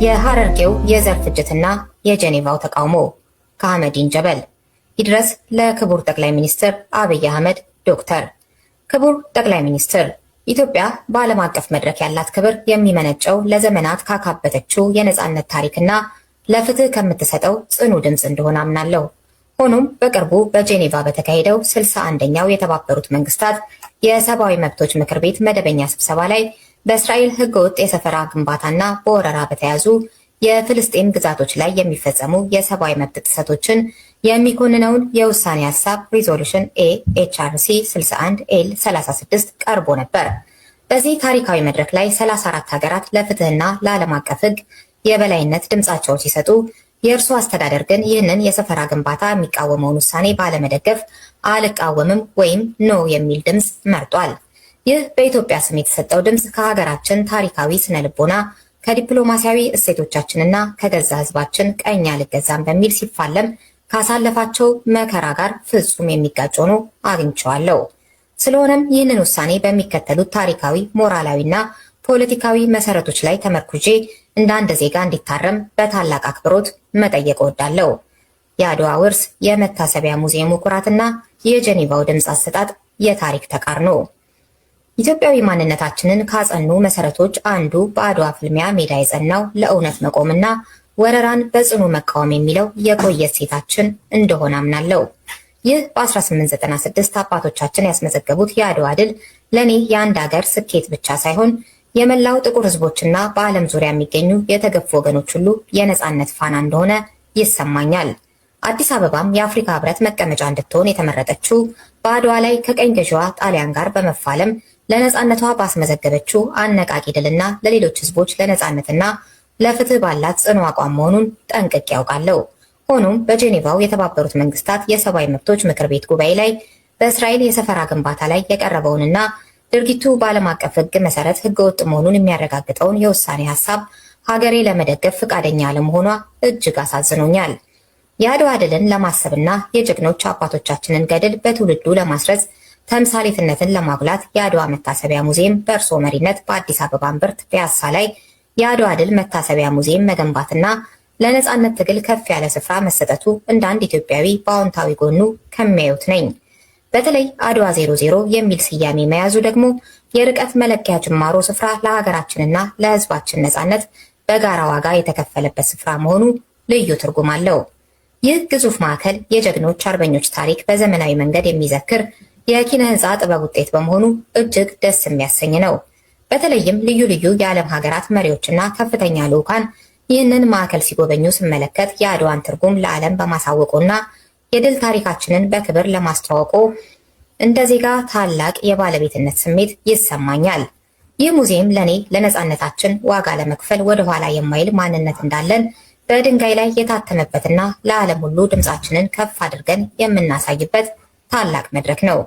የሐረርጌው የዘር ፍጅትና የጄኔቫው ተቃውሞ ከአህመዲን ጀበል ይድረስ ለክቡር ጠቅላይ ሚኒስትር አብይ አህመድ ዶክተር። ክቡር ጠቅላይ ሚኒስትር፣ ኢትዮጵያ በዓለም አቀፍ መድረክ ያላት ክብር የሚመነጨው ለዘመናት ካካበተችው የነጻነት ታሪክና ለፍትህ ከምትሰጠው ጽኑ ድምፅ እንደሆነ አምናለሁ። ሆኖም በቅርቡ በጄኔቫ በተካሄደው 61ኛው የተባበሩት መንግስታት የሰብአዊ መብቶች ምክር ቤት መደበኛ ስብሰባ ላይ በእስራኤል ህገወጥ የሰፈራ ግንባታና በወረራ በተያዙ የፍልስጤም ግዛቶች ላይ የሚፈጸሙ የሰብአዊ መብት ጥሰቶችን የሚኮንነውን የውሳኔ ሀሳብ ሪዞሉሽን ኤችአርሲ 61 ኤል 36 ቀርቦ ነበር። በዚህ ታሪካዊ መድረክ ላይ 34 ሀገራት ለፍትህና ለዓለም አቀፍ ህግ የበላይነት ድምጻቸውን ሲሰጡ፣ የእርሱ አስተዳደር ግን ይህንን የሰፈራ ግንባታ የሚቃወመውን ውሳኔ ባለመደገፍ አልቃወምም ወይም ኖ የሚል ድምፅ መርጧል። ይህ በኢትዮጵያ ስም የተሰጠው ድምፅ ከሀገራችን ታሪካዊ ስነ ልቦና ከዲፕሎማሲያዊ እሴቶቻችንና ከገዛ ህዝባችን ቀኝ አልገዛም በሚል ሲፋለም ካሳለፋቸው መከራ ጋር ፍጹም የሚጋጭ ሆኖ አግኝቼዋለሁ። ስለሆነም ይህንን ውሳኔ በሚከተሉት ታሪካዊ፣ ሞራላዊና ፖለቲካዊ መሰረቶች ላይ ተመርኩዤ እንደ አንድ ዜጋ እንዲታረም በታላቅ አክብሮት መጠየቅ እወዳለሁ። የአድዋ ውርስ የመታሰቢያ ሙዚየሙ ኩራትና የጄኔቫው ድምፅ አሰጣጥ የታሪክ ተቃርኖ። ኢትዮጵያዊ ማንነታችንን ካጸኑ መሰረቶች አንዱ በአድዋ ፍልሚያ ሜዳ የጸናው ለእውነት መቆምና ወረራን በጽኑ መቃወም የሚለው የቆየ እሴታችን እንደሆነ አምናለሁ። ይህ በ1896 አባቶቻችን ያስመዘገቡት የአድዋ ድል ለኔ የአንድ ሀገር ስኬት ብቻ ሳይሆን የመላው ጥቁር ህዝቦችና በዓለም ዙሪያ የሚገኙ የተገፉ ወገኖች ሁሉ የነጻነት ፋና እንደሆነ ይሰማኛል። አዲስ አበባም የአፍሪካ ህብረት መቀመጫ እንድትሆን የተመረጠችው በአድዋ ላይ ከቀኝ ገዢዋ ጣሊያን ጋር በመፋለም ለነጻነቷ ባስመዘገበችው አነቃቂ ድልና ለሌሎች ህዝቦች ለነጻነትና ለፍትህ ባላት ጽኑ አቋም መሆኑን ጠንቅቄ ያውቃለሁ። ሆኖም በጄኔቫው የተባበሩት መንግስታት የሰብአዊ መብቶች ምክር ቤት ጉባኤ ላይ በእስራኤል የሰፈራ ግንባታ ላይ የቀረበውንና ድርጊቱ በዓለም አቀፍ ህግ መሰረት ህገወጥ መሆኑን የሚያረጋግጠውን የውሳኔ ሀሳብ ሀገሬ ለመደገፍ ፈቃደኛ አለመሆኗ እጅግ አሳዝኖኛል። የአድዋ ድልን ለማሰብና የጀግኖች አባቶቻችንን ገድል በትውልዱ ለማስረጽ ተምሳሌትነትን ለማጉላት የአድዋ መታሰቢያ ሙዚየም በእርሶ መሪነት በአዲስ አበባ እምብርት ፒያሳ ላይ የአድዋ ድል መታሰቢያ ሙዚየም መገንባትና ለነጻነት ትግል ከፍ ያለ ስፍራ መሰጠቱ እንደ አንድ ኢትዮጵያዊ በአዎንታዊ ጎኑ ከሚያዩት ነኝ። በተለይ አድዋ 00 የሚል ስያሜ መያዙ ደግሞ የርቀት መለኪያ ጅማሮ ስፍራ ለሀገራችንና ለህዝባችን ነጻነት በጋራ ዋጋ የተከፈለበት ስፍራ መሆኑ ልዩ ትርጉም አለው። ይህ ግዙፍ ማዕከል የጀግኖች አርበኞች ታሪክ በዘመናዊ መንገድ የሚዘክር የኪነ ህንፃ ጥበብ ውጤት በመሆኑ እጅግ ደስ የሚያሰኝ ነው። በተለይም ልዩ ልዩ የዓለም ሀገራት መሪዎችና ከፍተኛ ልዑካን ይህንን ማዕከል ሲጎበኙ ስመለከት የአድዋን ትርጉም ለዓለም በማሳወቁና የድል ታሪካችንን በክብር ለማስተዋወቁ እንደ ዜጋ ታላቅ የባለቤትነት ስሜት ይሰማኛል። ይህ ሙዚየም ለኔ ለነጻነታችን ዋጋ ለመክፈል ወደኋላ የማይል ማንነት እንዳለን በድንጋይ ላይ የታተመበትና ለዓለም ሁሉ ድምፃችንን ከፍ አድርገን የምናሳይበት ታላቅ መድረክ ነው።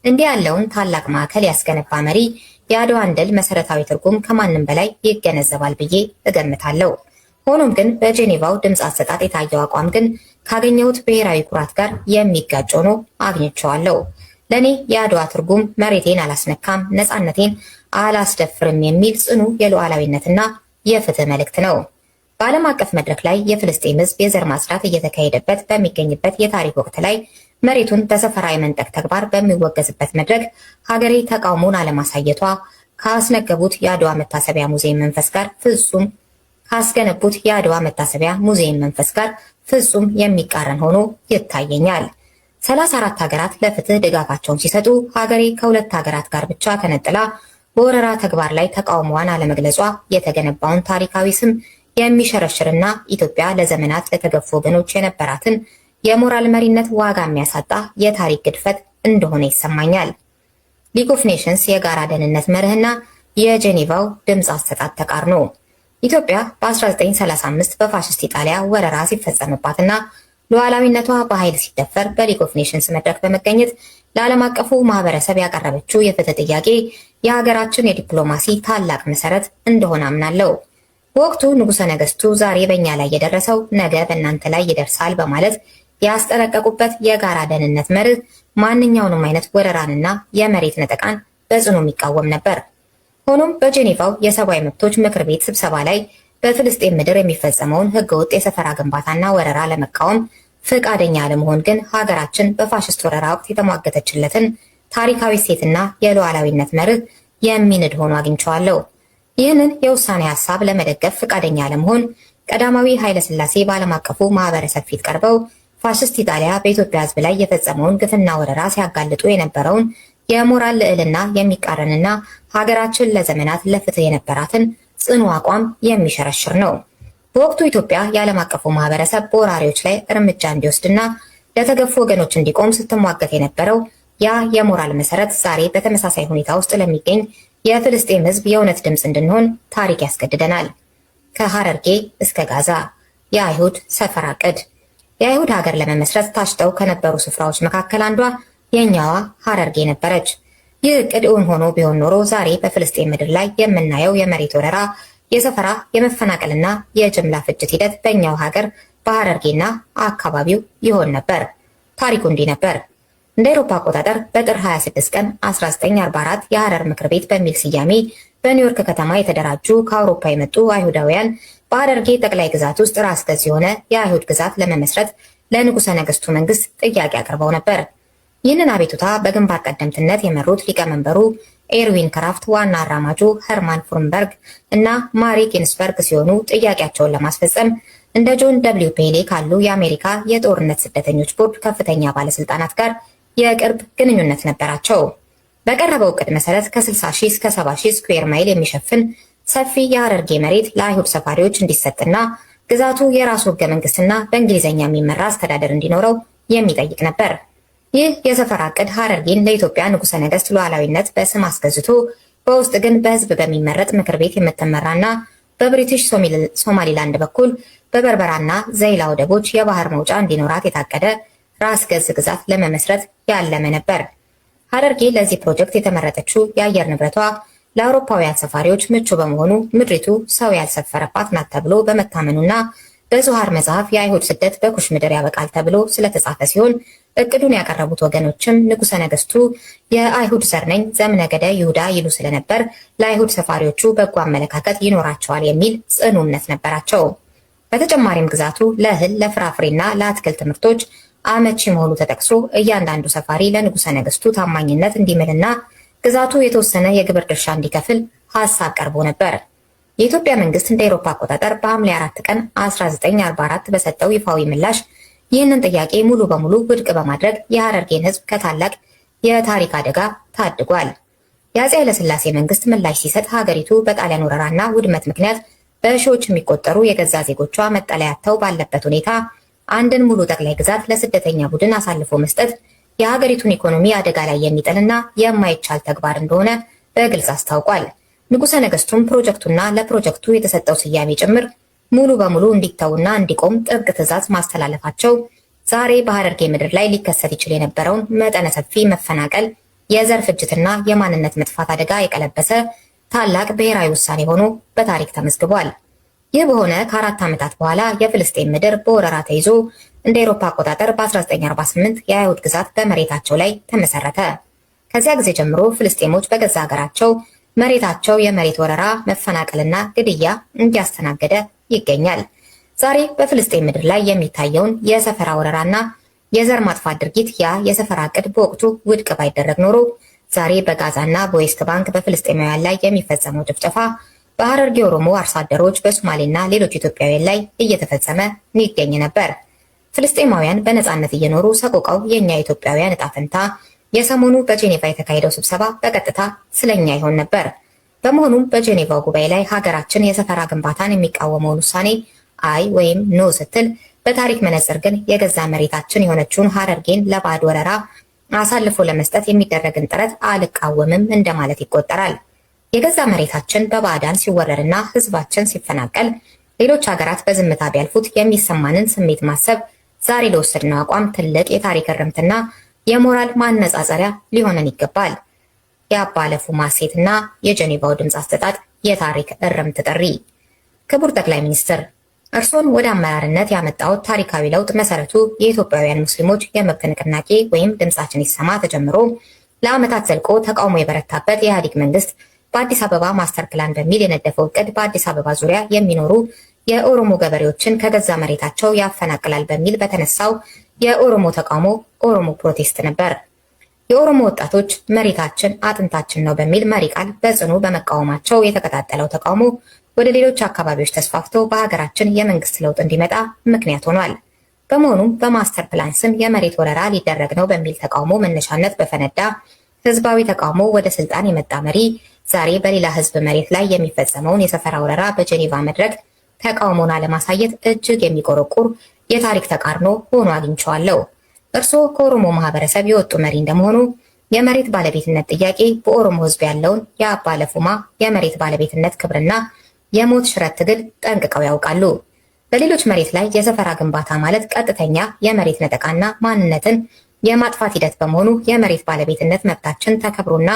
እንዲህ ያለውን ታላቅ ማዕከል ያስገነባ መሪ የአድዋን ድል መሰረታዊ ትርጉም ከማንም በላይ ይገነዘባል ብዬ እገምታለሁ። ሆኖም ግን በጄኔቫው ድምፅ አሰጣጥ የታየው አቋም ግን ካገኘሁት ብሔራዊ ኩራት ጋር የሚጋጭ ሆኖ አግኝቼዋለሁ። ለኔ የአድዋ ትርጉም መሬቴን አላስነካም፣ ነጻነቴን አላስደፍርም የሚል ጽኑ የሉዓላዊነትና የፍትህ መልእክት ነው። በዓለም አቀፍ መድረክ ላይ የፍልስጤም ህዝብ የዘር ማጽዳት እየተካሄደበት በሚገኝበት የታሪክ ወቅት ላይ መሬቱን በሰፈራ የመንጠቅ ተግባር በሚወገዝበት መድረክ ሀገሬ ተቃውሞን አለማሳየቷ ካስገነቡት የአድዋ መታሰቢያ ሙዚየም መንፈስ ጋር ፍጹም የሚቃረን ሆኖ ይታየኛል። 34 ሀገራት ለፍትህ ድጋፋቸውን ሲሰጡ ሀገሬ ከሁለት ሀገራት ጋር ብቻ ተነጥላ በወረራ ተግባር ላይ ተቃውሞዋን አለመግለጿ የተገነባውን ታሪካዊ ስም የሚሸረሽርና ኢትዮጵያ ለዘመናት ለተገፉ ወገኖች የነበራትን የሞራል መሪነት ዋጋ የሚያሳጣ የታሪክ ግድፈት እንደሆነ ይሰማኛል። ሊግ ኦፍ ኔሽንስ የጋራ ደህንነት መርህና የጄኔቫው ድምፅ አሰጣጥ ተቃርኖ። ኢትዮጵያ በ1935 በፋሽስት ኢጣሊያ ወረራ ሲፈጸምባትና ሉዓላዊነቷ በኃይል ሲደፈር በሊግ ኦፍ ኔሽንስ መድረክ በመገኘት ለዓለም አቀፉ ማህበረሰብ ያቀረበችው የፍትህ ጥያቄ የሀገራችን የዲፕሎማሲ ታላቅ መሰረት እንደሆነ አምናለሁ። በወቅቱ ንጉሠ ነገስቱ ዛሬ በእኛ ላይ የደረሰው ነገ በእናንተ ላይ ይደርሳል በማለት ያስጠነቀቁበት የጋራ ደህንነት መርህ ማንኛውንም አይነት ወረራንና የመሬት ነጠቃን በጽኑ የሚቃወም ነበር። ሆኖም በጄኔቫው የሰብአዊ መብቶች ምክር ቤት ስብሰባ ላይ በፍልስጤም ምድር የሚፈጸመውን ህገወጥ የሰፈራ ግንባታና ወረራ ለመቃወም ፈቃደኛ አለመሆን ግን ሀገራችን በፋሽስት ወረራ ወቅት የተሟገተችለትን ታሪካዊ እሴትና የሉዓላዊነት መርህ የሚንድ ሆኖ አግኝቼዋለሁ። ይህንን የውሳኔ ሀሳብ ለመደገፍ ፈቃደኛ አለመሆን ቀዳማዊ ኃይለ ሥላሴ በዓለም አቀፉ ማህበረሰብ ፊት ቀርበው ፋሽስት ኢጣሊያ በኢትዮጵያ ህዝብ ላይ የፈጸመውን ግፍና ወረራ ሲያጋልጡ የነበረውን የሞራል ልዕልና የሚቃረንና ሀገራችን ለዘመናት ለፍትህ የነበራትን ጽኑ አቋም የሚሸረሽር ነው። በወቅቱ ኢትዮጵያ የዓለም አቀፉ ማህበረሰብ በወራሪዎች ላይ እርምጃ እንዲወስድና ለተገፉ ወገኖች እንዲቆም ስትሟገት የነበረው ያ የሞራል መሰረት ዛሬ በተመሳሳይ ሁኔታ ውስጥ ለሚገኝ የፍልስጤም ህዝብ የእውነት ድምፅ እንድንሆን ታሪክ ያስገድደናል። ከሐረርጌ እስከ ጋዛ የአይሁድ ሰፈራ ዕቅድ። የአይሁድ ሀገር ለመመስረት ታጭተው ከነበሩ ስፍራዎች መካከል አንዷ የኛዋ ሐረርጌ ነበረች። ይህ ዕቅድ እውን ሆኖ ቢሆን ኖሮ ዛሬ በፍልስጤም ምድር ላይ የምናየው የመሬት ወረራ፣ የሰፈራ፣ የመፈናቀልና የጅምላ ፍጅት ሂደት በእኛው ሀገር በሐረርጌና አካባቢው ይሆን ነበር። ታሪኩ እንዲህ ነበር። እንደ አውሮፓ አቆጣጠር በጥር 26 ቀን 1944 የሐረር ምክር ቤት በሚል ስያሜ በኒውዮርክ ከተማ የተደራጁ ከአውሮፓ የመጡ አይሁዳውያን በሐረርጌ ጠቅላይ ግዛት ውስጥ ራስ ገዝ የሆነ የአይሁድ ግዛት ለመመስረት ለንጉሠ ነገሥቱ መንግስት ጥያቄ አቅርበው ነበር። ይህንን አቤቱታ በግንባር ቀደምትነት የመሩት ሊቀመንበሩ ኤርዊን ክራፍት፣ ዋና አራማጁ ሄርማን ፍሩምበርግ እና ማሪ ጊንስበርግ ሲሆኑ ጥያቄያቸውን ለማስፈጸም እንደ ጆን ደብሊው ፔሌ ካሉ የአሜሪካ የጦርነት ስደተኞች ቦርድ ከፍተኛ ባለስልጣናት ጋር የቅርብ ግንኙነት ነበራቸው። በቀረበው ዕቅድ መሰረት ከ60 ሺህ እስከ 70 ሺህ ስኩዌር ማይል የሚሸፍን ሰፊ የሐረርጌ መሬት ለአይሁድ ሰፋሪዎች እንዲሰጥና ግዛቱ የራሱ ህገ መንግስትና በእንግሊዝኛ የሚመራ አስተዳደር እንዲኖረው የሚጠይቅ ነበር። ይህ የሰፈራ ዕቅድ ሐረርጌን ለኢትዮጵያ ንጉሠ ነገሥት ሉዓላዊነት በስም አስገዝቶ በውስጥ ግን በህዝብ በሚመረጥ ምክር ቤት የምትመራና በብሪቲሽ ሶማሊላንድ በኩል በበርበራና ዘይላ ወደቦች የባህር መውጫ እንዲኖራት የታቀደ ራስ ገዝ ግዛት ለመመስረት ያለመ ነበር። ሐረርጌ ለዚህ ፕሮጀክት የተመረጠችው የአየር ንብረቷ ለአውሮፓውያን ሰፋሪዎች ምቹ በመሆኑ ምድሪቱ ሰው ያልሰፈረባት ናት ተብሎ በመታመኑና በዙሃር መጽሐፍ የአይሁድ ስደት በኩሽ ምድር ያበቃል ተብሎ ስለተጻፈ ሲሆን እቅዱን ያቀረቡት ወገኖችም ንጉሠ ነገሥቱ የአይሁድ ዘር ነኝ ዘምነገደ ይሁዳ ይሉ ስለነበር ለአይሁድ ሰፋሪዎቹ በጎ አመለካከት ይኖራቸዋል የሚል ጽኑ እምነት ነበራቸው። በተጨማሪም ግዛቱ ለእህል ለፍራፍሬና ለአትክልት ምርቶች አመቺ መሆኑ ተጠቅሶ እያንዳንዱ ሰፋሪ ለንጉሠ ነገሥቱ ታማኝነት እንዲምልና ግዛቱ የተወሰነ የግብር ድርሻ እንዲከፍል ሐሳብ ቀርቦ ነበር። የኢትዮጵያ መንግስት እንደ አውሮፓ አቆጣጠር በሐምሌ 4 ቀን 1944 በሰጠው ይፋዊ ምላሽ ይህንን ጥያቄ ሙሉ በሙሉ ውድቅ በማድረግ የሐረርጌን ህዝብ ከታላቅ የታሪክ አደጋ ታድጓል። የአፄ ኃይለሥላሴ መንግስት ምላሽ ሲሰጥ ሀገሪቱ በጣሊያን ወረራና ውድመት ምክንያት በሺዎች የሚቆጠሩ የገዛ ዜጎቿ መጠለያ አጥተው ባለበት ሁኔታ አንድን ሙሉ ጠቅላይ ግዛት ለስደተኛ ቡድን አሳልፎ መስጠት የሀገሪቱን ኢኮኖሚ አደጋ ላይ የሚጥልና የማይቻል ተግባር እንደሆነ በግልጽ አስታውቋል። ንጉሠ ነገሥቱም ፕሮጀክቱና ለፕሮጀክቱ የተሰጠው ስያሜ ጭምር ሙሉ በሙሉ እንዲተውና እንዲቆም ጥብቅ ትዕዛዝ ማስተላለፋቸው ዛሬ በሐረርጌ ምድር ላይ ሊከሰት ይችል የነበረውን መጠነ ሰፊ መፈናቀል፣ የዘር ፍጅትና የማንነት መጥፋት አደጋ የቀለበሰ ታላቅ ብሔራዊ ውሳኔ ሆኖ በታሪክ ተመዝግቧል። ይህ በሆነ ከ4 ዓመታት በኋላ የፍልስጤም ምድር በወረራ ተይዞ እንደ አውሮፓ አቆጣጠር በ1948 የአይሁድ ግዛት በመሬታቸው ላይ ተመሰረተ። ከዚያ ጊዜ ጀምሮ ፍልስጤሞች በገዛ ሀገራቸው መሬታቸው የመሬት ወረራ፣ መፈናቀልና ግድያ እያስተናገደ ይገኛል። ዛሬ በፍልስጤም ምድር ላይ የሚታየውን የሰፈራ ወረራና የዘር ማጥፋት ድርጊት ያ የሰፈራ ዕቅድ በወቅቱ ውድቅ ባይደረግ ኖሮ ዛሬ በጋዛና በዌስት ባንክ በፍልስጤማውያን ላይ የሚፈጸመው ጭፍጨፋ በሐረርጌ ኦሮሞ አርሶ አደሮች በሶማሌና ሌሎች ኢትዮጵያውያን ላይ እየተፈጸመ ይገኝ ነበር። ፍልስጤማውያን በነጻነት እየኖሩ ሰቆቃው የኛ ኢትዮጵያውያን ዕጣ ፈንታ የሰሞኑ በጄኔቫ የተካሄደው ስብሰባ በቀጥታ ስለኛ ይሆን ነበር። በመሆኑም በጄኔቫው ጉባኤ ላይ ሀገራችን የሰፈራ ግንባታን የሚቃወመውን ውሳኔ አይ ወይም ኖ ስትል፣ በታሪክ መነጽር ግን የገዛ መሬታችን የሆነችውን ሐረርጌን ለባዕድ ወረራ አሳልፎ ለመስጠት የሚደረግን ጥረት አልቃወምም እንደማለት ይቆጠራል። የገዛ መሬታችን በባዕዳን ሲወረርና ህዝባችን ሲፈናቀል ሌሎች ሀገራት በዝምታ ቢያልፉት የሚሰማንን ስሜት ማሰብ ዛሬ ለወሰድነው አቋም ትልቅ የታሪክ እርምትና የሞራል ማነጻጸሪያ ሊሆነን ይገባል። የአባ ለፉማ ሴትና የጄኔቫው ድምፅ አሰጣጥ የታሪክ እርምት ጥሪ። ክቡር ጠቅላይ ሚኒስትር፣ እርሶን ወደ አመራርነት ያመጣው ታሪካዊ ለውጥ መሰረቱ የኢትዮጵያውያን ሙስሊሞች የመብት ንቅናቄ ወይም ድምጻችን ይሰማ ተጀምሮ ለዓመታት ዘልቆ ተቃውሞ የበረታበት የኢህአዴግ መንግስት በአዲስ አበባ ማስተር ፕላን በሚል የነደፈው እቅድ በአዲስ አበባ ዙሪያ የሚኖሩ የኦሮሞ ገበሬዎችን ከገዛ መሬታቸው ያፈናቅላል በሚል በተነሳው የኦሮሞ ተቃውሞ ኦሮሞ ፕሮቴስት ነበር። የኦሮሞ ወጣቶች መሬታችን አጥንታችን ነው በሚል መሪ ቃል በጽኑ በመቃወማቸው የተቀጣጠለው ተቃውሞ ወደ ሌሎች አካባቢዎች ተስፋፍቶ በሀገራችን የመንግስት ለውጥ እንዲመጣ ምክንያት ሆኗል። በመሆኑም በማስተር ፕላን ስም የመሬት ወረራ ሊደረግ ነው በሚል ተቃውሞ መነሻነት በፈነዳ ህዝባዊ ተቃውሞ ወደ ስልጣን የመጣ መሪ ዛሬ በሌላ ህዝብ መሬት ላይ የሚፈጸመውን የሰፈራ ወረራ በጄኔቫ መድረክ ተቃውሞን አለማሳየት እጅግ የሚቆረቁር የታሪክ ተቃርኖ ሆኖ አግኝቼዋለሁ። እርስዎ ከኦሮሞ ማህበረሰብ የወጡ መሪ እንደመሆኑ የመሬት ባለቤትነት ጥያቄ በኦሮሞ ህዝብ ያለውን የአባ ለፉማ የመሬት ባለቤትነት ክብርና የሞት ሽረት ትግል ጠንቅቀው ያውቃሉ። በሌሎች መሬት ላይ የሰፈራ ግንባታ ማለት ቀጥተኛ የመሬት ነጠቃና ማንነትን የማጥፋት ሂደት በመሆኑ የመሬት ባለቤትነት መብታችን ተከብሮና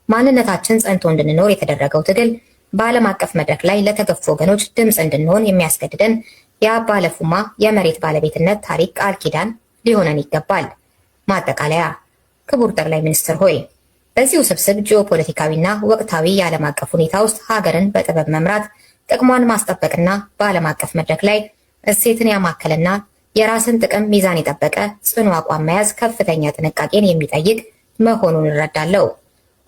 ማንነታችን ጸንቶ እንድንኖር የተደረገው ትግል በዓለም አቀፍ መድረክ ላይ ለተገፉ ወገኖች ድምፅ እንድንሆን የሚያስገድደን የአባ ለፉማ የመሬት ባለቤትነት ታሪክ ቃል ኪዳን ሊሆነን ይገባል። ማጠቃለያ። ክቡር ጠቅላይ ሚኒስትር ሆይ፣ በዚህ ውስብስብ ጂኦፖለቲካዊና ወቅታዊ የዓለም አቀፍ ሁኔታ ውስጥ ሀገርን በጥበብ መምራት፣ ጥቅሟን ማስጠበቅና በዓለም አቀፍ መድረክ ላይ እሴትን ያማከለና የራስን ጥቅም ሚዛን የጠበቀ ጽኑ አቋም መያዝ ከፍተኛ ጥንቃቄን የሚጠይቅ መሆኑን እረዳለሁ።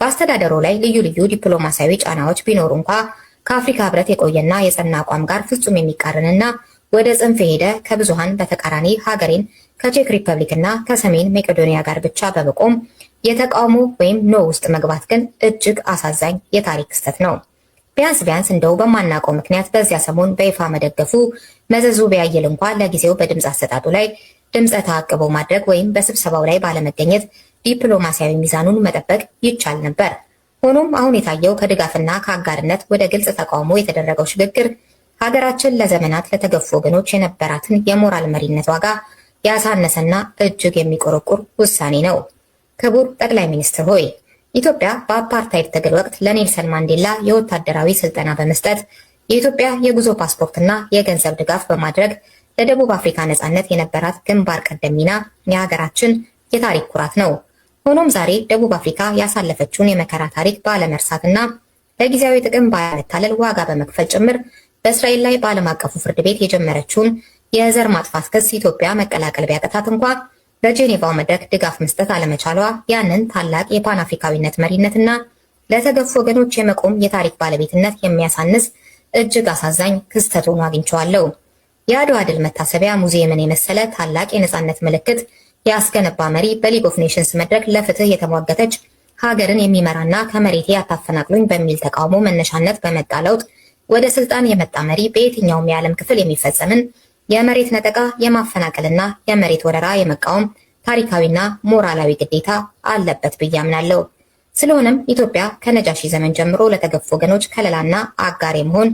በአስተዳደሩ ላይ ልዩ ልዩ ዲፕሎማሲያዊ ጫናዎች ቢኖሩ እንኳ ከአፍሪካ ህብረት የቆየና የጸና አቋም ጋር ፍጹም የሚቃረንና ወደ ጽንፍ የሄደ ከብዙሃን በተቃራኒ ሀገሬን ከቼክ ሪፐብሊክና ከሰሜን መቄዶኒያ ጋር ብቻ በመቆም የተቃውሞ ወይም ኖ ውስጥ መግባት ግን እጅግ አሳዛኝ የታሪክ ክስተት ነው። ቢያንስ እንደው በማናውቀው ምክንያት በዚያ ሰሞን በይፋ መደገፉ መዘዙ ቢያየል እንኳ ለጊዜው በድምፅ አሰጣጡ ላይ ድምፀ ተአቅቦ ማድረግ ወይም በስብሰባው ላይ ባለመገኘት ዲፕሎማሲያዊ ሚዛኑን መጠበቅ ይቻል ነበር። ሆኖም አሁን የታየው ከድጋፍና ከአጋርነት ወደ ግልጽ ተቃውሞ የተደረገው ሽግግር ሀገራችን ለዘመናት ለተገፉ ወገኖች የነበራትን የሞራል መሪነት ዋጋ ያሳነሰና እጅግ የሚቆረቁር ውሳኔ ነው። ክቡር ጠቅላይ ሚኒስትር ሆይ፣ ኢትዮጵያ በአፓርታይድ ትግል ወቅት ለኔልሰን ማንዴላ የወታደራዊ ስልጠና በመስጠት የኢትዮጵያ የጉዞ ፓስፖርትና የገንዘብ ድጋፍ በማድረግ ለደቡብ አፍሪካ ነጻነት የነበራት ግንባር ቀደም ሚና የሀገራችን የታሪክ ኩራት ነው። ሆኖም ዛሬ ደቡብ አፍሪካ ያሳለፈችውን የመከራ ታሪክ ባለመርሳትና ለጊዜያዊ ጥቅም ባለመታለል ዋጋ በመክፈል ጭምር በእስራኤል ላይ በዓለም አቀፉ ፍርድ ቤት የጀመረችውን የዘር ማጥፋት ክስ ኢትዮጵያ መቀላቀል ቢያቀታት እንኳ በጄኔቫው መድረክ ድጋፍ መስጠት አለመቻሏ ያንን ታላቅ የፓን አፍሪካዊነት መሪነትና ለተገፉ ወገኖች የመቆም የታሪክ ባለቤትነት የሚያሳንስ እጅግ አሳዛኝ ክስተት ሆኖ አግኝቼዋለሁ። የአድዋ ድል መታሰቢያ ሙዚየምን የመሰለ ታላቅ የነጻነት ምልክት ያስገነባ መሪ በሊግ ኦፍ ኔሽንስ መድረክ ለፍትህ የተሟገተች ሀገርን የሚመራና ከመሬቴ አታፈናቅሉኝ በሚል ተቃውሞ መነሻነት በመጣ ለውጥ ወደ ስልጣን የመጣ መሪ በየትኛውም የዓለም ክፍል የሚፈጸምን የመሬት ነጠቃ፣ የማፈናቀልና የመሬት ወረራ የመቃወም ታሪካዊና ሞራላዊ ግዴታ አለበት ብዬ አምናለሁ። ስለሆነም ኢትዮጵያ ከነጃሺ ዘመን ጀምሮ ለተገፉ ወገኖች ከለላና አጋር የመሆን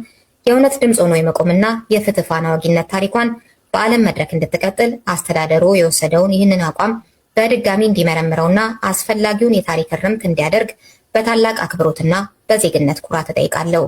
የእውነት ድምፅ ሆኖ የመቆምና የፍትህ ፋና ወጊነት ታሪኳን በዓለም መድረክ እንድትቀጥል አስተዳደሩ የወሰደውን ይህንን አቋም በድጋሚ እንዲመረምረውና አስፈላጊውን የታሪክ እርምት እንዲያደርግ በታላቅ አክብሮትና በዜግነት ኩራት እጠይቃለሁ።